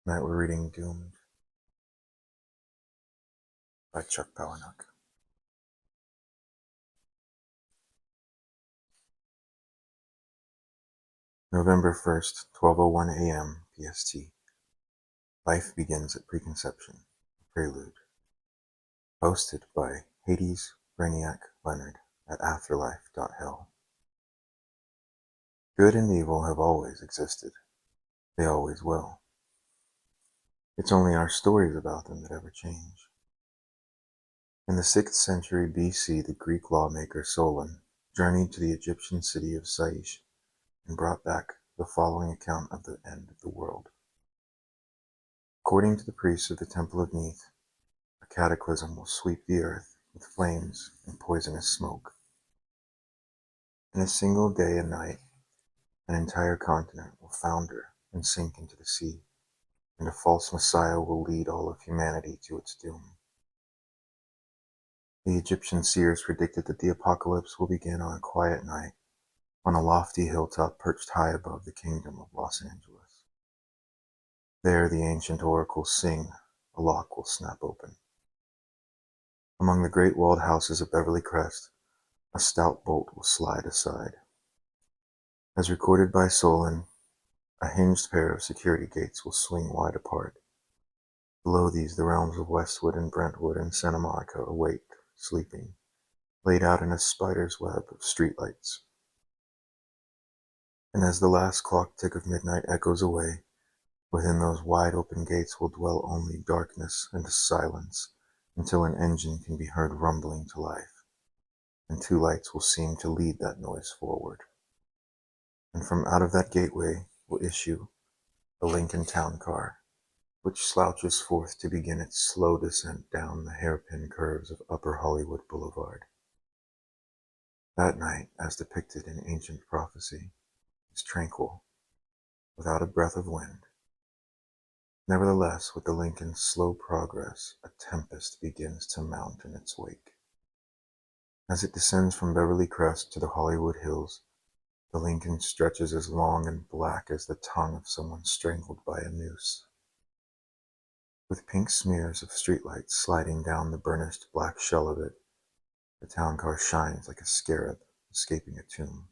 Tonight we're reading Doomed by Chuck Palahniuk. November 1st, 12:01 a.m. PST. Life begins at preconception. Prelude. Hosted by Hades Brainiac Leonard at afterlife.hell. Good and evil have always existed. They always will. It's only our stories about them that ever change. In the 6th century BC, the Greek lawmaker Solon journeyed to the Egyptian city of Saish and brought back the following account of the end of the world. According to the priests of the Temple of Neith, a cataclysm will sweep the earth with flames and poisonous smoke. In a single day and night, an entire continent will founder and sink into the sea, and a false messiah will lead all of humanity to its doom. The Egyptian seers predicted that the apocalypse will begin on a quiet night on a lofty hilltop perched high above the kingdom of Los Angeles. There the ancient oracles sing, a lock will snap open. Among the great walled houses of Beverly Crest, a stout bolt will slide aside. As recorded by Solon, a hinged pair of security gates will swing wide apart. Below these, the realms of Westwood and Brentwood and Santa Monica await, sleeping, laid out in a spider's web of streetlights. And as the last clock tick of midnight echoes away, within those wide open gates will dwell only darkness and silence until an engine can be heard rumbling to life, and two lights will seem to lead that noise forward. And from out of that gateway will issue a Lincoln town car, which slouches forth to begin its slow descent down the hairpin curves of Upper Hollywood Boulevard. That night, as depicted in ancient prophecy, is tranquil, without a breath of wind. Nevertheless, with the Lincoln's slow progress, a tempest begins to mount in its wake. As it descends from Beverly Crest to the Hollywood Hills, the Lincoln stretches as long and black as the tongue of someone strangled by a noose. With pink smears of streetlights sliding down the burnished black shell of it, the town car shines like a scarab escaping a tomb.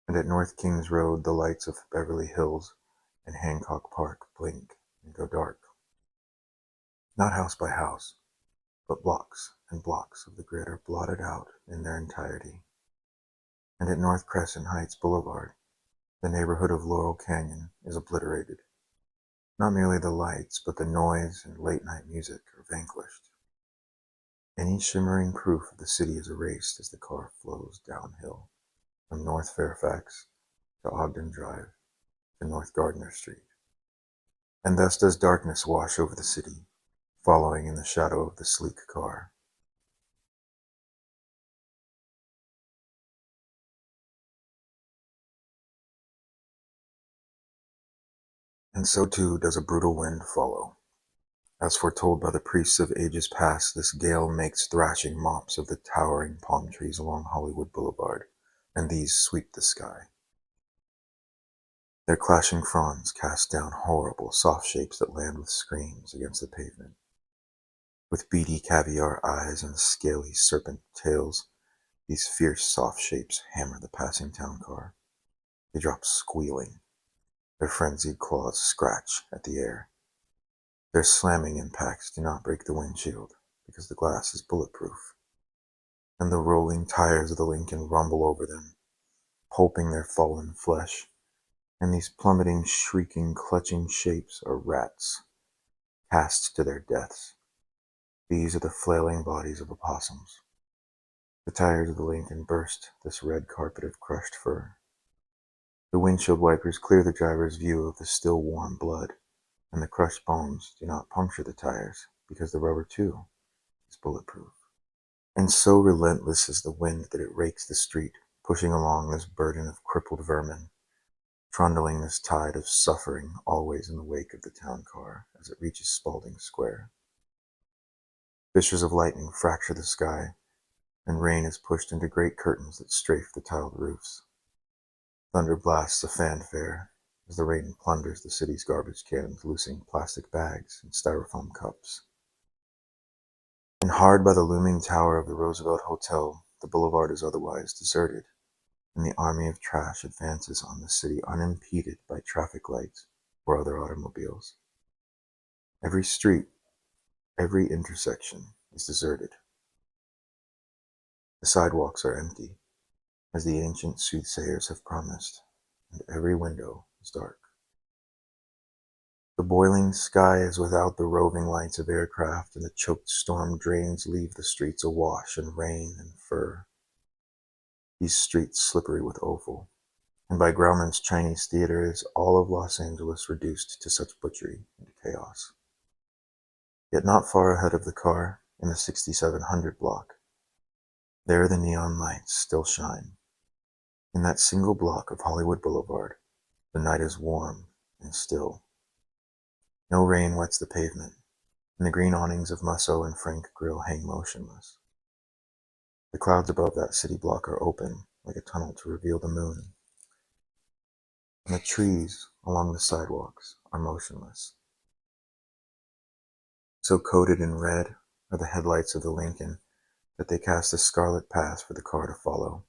And at North Kings Road, the lights of Beverly Hills and Hancock Park blink and go dark. Not house by house, but blocks and blocks of the grid are blotted out in their entirety. And at North Crescent Heights Boulevard, the neighborhood of Laurel Canyon is obliterated. Not merely the lights, but the noise and late-night music are vanquished. Any shimmering proof of the city is erased as the car flows downhill from North Fairfax to Ogden Drive to North Gardner Street. And thus does darkness wash over the city, following in the shadow of the sleek car. And so too does a brutal wind follow. As foretold by the priests of ages past, this gale makes thrashing mops of the towering palm trees along Hollywood Boulevard, and these sweep the sky. Their clashing fronds cast down horrible, soft shapes that land with screams against the pavement. With beady caviar eyes and scaly serpent tails, these fierce, soft shapes hammer the passing town car. They drop squealing. Their frenzied claws scratch at the air. Their slamming impacts do not break the windshield, because the glass is bulletproof. And the rolling tires of the Lincoln rumble over them, pulping their fallen flesh. And these plummeting, shrieking, clutching shapes are rats, cast to their deaths. These are the flailing bodies of opossums. The tires of the Lincoln burst this red carpet of crushed fur. The windshield wipers clear the driver's view of the still warm blood, and the crushed bones do not puncture the tires, because the rubber, too, is bulletproof. And so relentless is the wind that it rakes the street, pushing along this burden of crippled vermin, trundling this tide of suffering always in the wake of the town car as it reaches Spalding Square. Fissures of lightning fracture the sky, and rain is pushed into great curtains that strafe the tiled roofs. Thunder blasts a fanfare, as the rain plunders the city's garbage cans, loosing plastic bags and styrofoam cups. And hard by the looming tower of the Roosevelt Hotel, the boulevard is otherwise deserted, and the army of trash advances on the city unimpeded by traffic lights or other automobiles. Every street, every intersection is deserted. The sidewalks are empty, as the ancient soothsayers have promised, and every window is dark. The boiling sky is without the roving lights of aircraft, and the choked storm drains leave the streets awash in rain and fur. These streets slippery with offal, and by Grauman's Chinese theater is all of Los Angeles reduced to such butchery and chaos. Yet not far ahead of the car, in the 6700 block, there the neon lights still shine. In that single block of Hollywood Boulevard, the night is warm and still. No rain wets the pavement, and the green awnings of Musso and Frank Grill hang motionless. The clouds above that city block are open, like a tunnel to reveal the moon, and the trees along the sidewalks are motionless. So coated in red are the headlights of the Lincoln that they cast a scarlet path for the car to follow.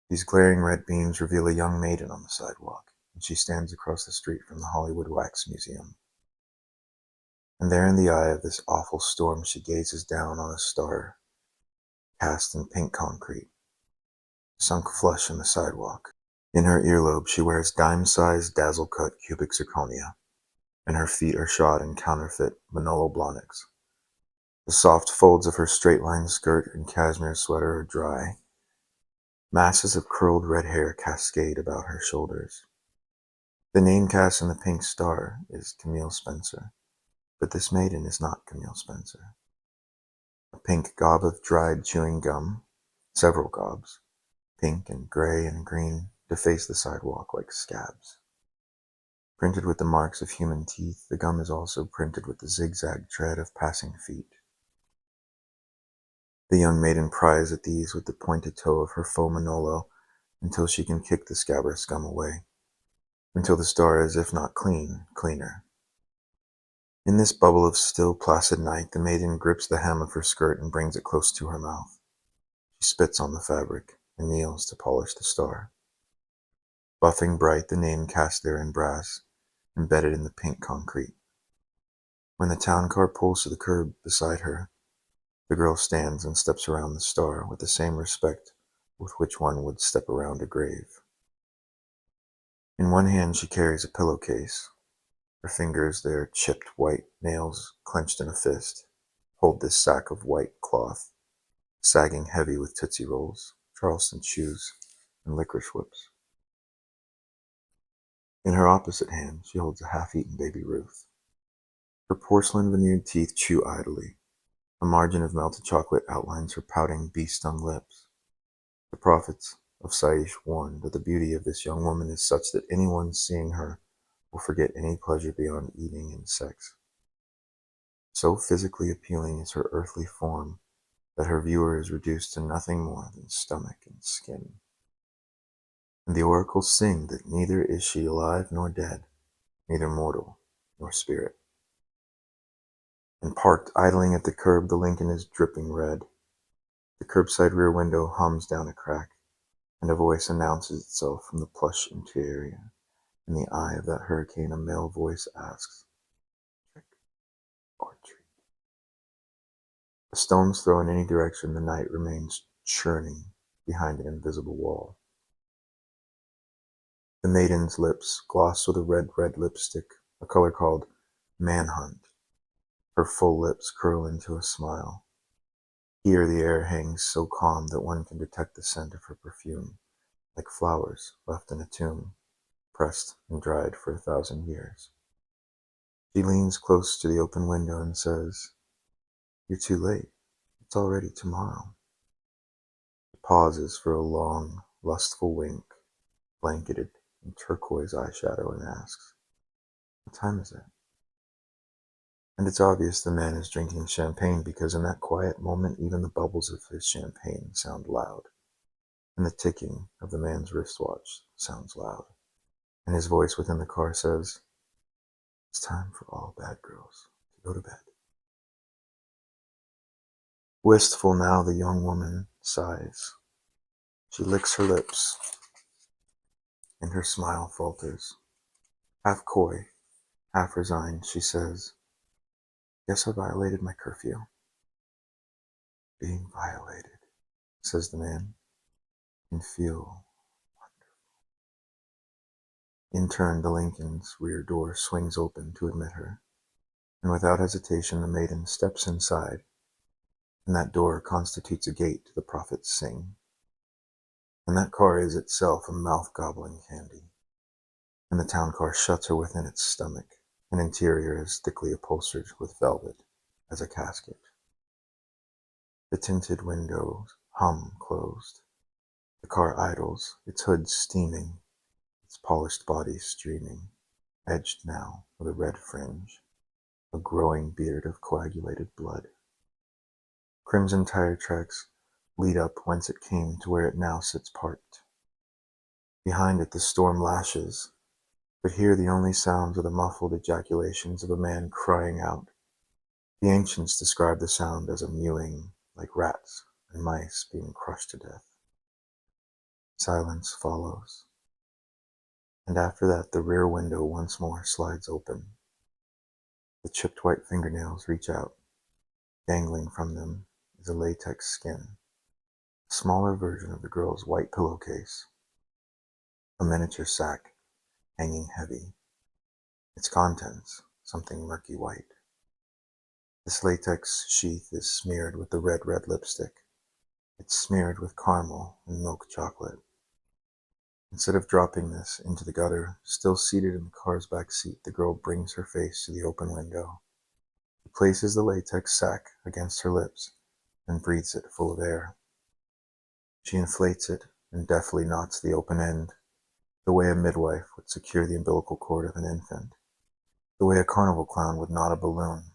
These glaring red beams reveal a young maiden on the sidewalk, and she stands across the street from the Hollywood Wax Museum. And there in the eye of this awful storm she gazes down on a star cast in pink concrete, sunk flush in the sidewalk. In her earlobe she wears dime-sized dazzle-cut cubic zirconia, and her feet are shod in counterfeit Manolo Blahniks. The soft folds of her straight-line skirt and cashmere sweater are dry. Masses of curled red hair cascade about her shoulders. The name cast in the pink star is Camille Spencer, but this maiden is not Camille Spencer. A pink gob of dried chewing gum, several gobs, pink and gray and green, deface the sidewalk like scabs. Printed with the marks of human teeth, the gum is also printed with the zigzag tread of passing feet. The young maiden pries at these with the pointed toe of her faux Manolo until she can kick the scabrous gum away, until the star is, if not clean, cleaner. In this bubble of still, placid night, the maiden grips the hem of her skirt and brings it close to her mouth. She spits on the fabric and kneels to polish the star. Buffing bright, the name cast there in brass, embedded in the pink concrete. When the town car pulls to the curb beside her, the girl stands and steps around the star with the same respect with which one would step around a grave. In one hand she carries a pillowcase. Her fingers, their chipped white nails clenched in a fist, hold this sack of white cloth, sagging heavy with Tootsie Rolls, Charleston chews, and licorice whips. In her opposite hand she holds a half-eaten baby Ruth. Her porcelain-veneered teeth chew idly. A margin of melted chocolate outlines her pouting, bee-stung lips. The prophets of Saish warn that the beauty of this young woman is such that anyone seeing her will forget any pleasure beyond eating and sex. So physically appealing is her earthly form that her viewer is reduced to nothing more than stomach and skin. And the oracles sing that neither is she alive nor dead, neither mortal nor spirit. And parked idling at the curb, the Lincoln is dripping red. The curbside rear window hums down a crack, and a voice announces itself from the plush interior. In the eye of that hurricane, a male voice asks, "Trick or treat?" A stone's throw in any direction, the night remains churning behind an invisible wall. The maiden's lips gloss with a red lipstick, a color called manhunt. Her full lips curl into a smile. Here the air hangs so calm that one can detect the scent of her perfume, like flowers left in a tomb, pressed and dried for 1,000 years. She leans close to the open window and says, "You're too late. It's already tomorrow." She pauses for a long, lustful wink, blanketed in turquoise eyeshadow, and asks, "What time is it?" And it's obvious the man is drinking champagne, because in that quiet moment even the bubbles of his champagne sound loud, and the ticking of the man's wristwatch sounds loud. and his voice within the car says, "It's time for all bad girls to go to bed." Wistful now, the young woman sighs. She licks her lips, and her smile falters. Half coy, half resigned, she says, "Guess I violated my curfew." "Being violated," says the man, "can feel." In turn, the Lincoln's rear door swings open to admit her, and without hesitation the maiden steps inside, and that door constitutes a gate to the prophet's sing. And that car is itself a mouth-gobbling candy, and the town car shuts her within its stomach, an interior as thickly upholstered with velvet as a casket. The tinted windows hum closed. The car idles, its hood steaming, its polished body streaming, edged now with a red fringe, a growing beard of coagulated blood. Crimson tire tracks lead up whence it came to where it now sits parked. Behind it the storm lashes, but here the only sounds are the muffled ejaculations of a man crying out. The ancients describe the sound as a mewing, like rats and mice being crushed to death. Silence follows, and after that the rear window once more slides open. The chipped white fingernails reach out. Dangling from them is a latex skin, a smaller version of the girl's white pillowcase, a miniature sack hanging heavy, its contents something murky white. This latex sheath is smeared with the red lipstick. It's smeared with caramel and milk chocolate. Instead of dropping this into the gutter, still seated in the car's back seat, the girl brings her face to the open window. She places the latex sack against her lips and breathes it full of air. She inflates it and deftly knots the open end, the way a midwife would secure the umbilical cord of an infant, the way a carnival clown would knot a balloon.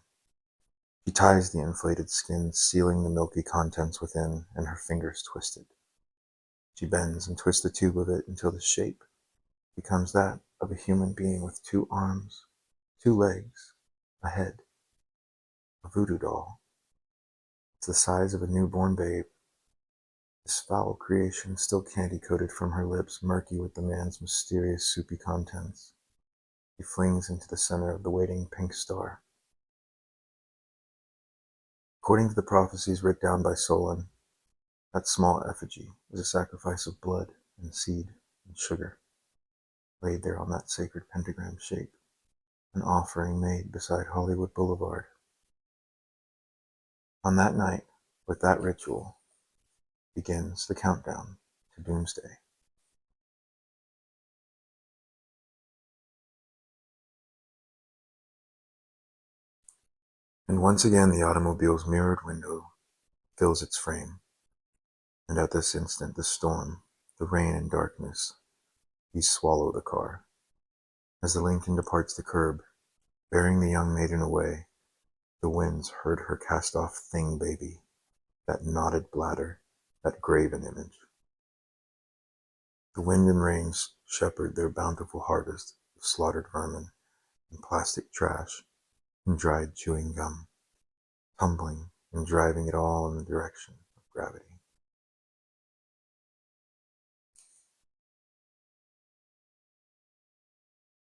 She ties the inflated skin, sealing the milky contents within, and her fingers twist it. She bends and twists the tube of it until the shape becomes that of a human being with 2 arms, 2 legs, a head, a voodoo doll. It's the size of a newborn babe. This foul creation still candy-coated from her lips, murky with the man's mysterious soupy contents. He flings into the center of the waiting pink star. According to the prophecies writ down by Solon, that small effigy is a sacrifice of blood and seed and sugar, laid there on that sacred pentagram shape, an offering made beside Hollywood Boulevard. On that night, with that ritual, begins the countdown to doomsday. And once again the automobile's mirrored window fills its frame, and at this instant the storm, the rain and darkness, these swallow the car. As the Lincoln departs the curb, bearing the young maiden away, the winds herd her cast-off thing baby, that knotted bladder, that graven image. The wind and rain shepherd their bountiful harvest of slaughtered vermin and plastic trash and dried chewing gum, tumbling and driving it all in the direction of gravity.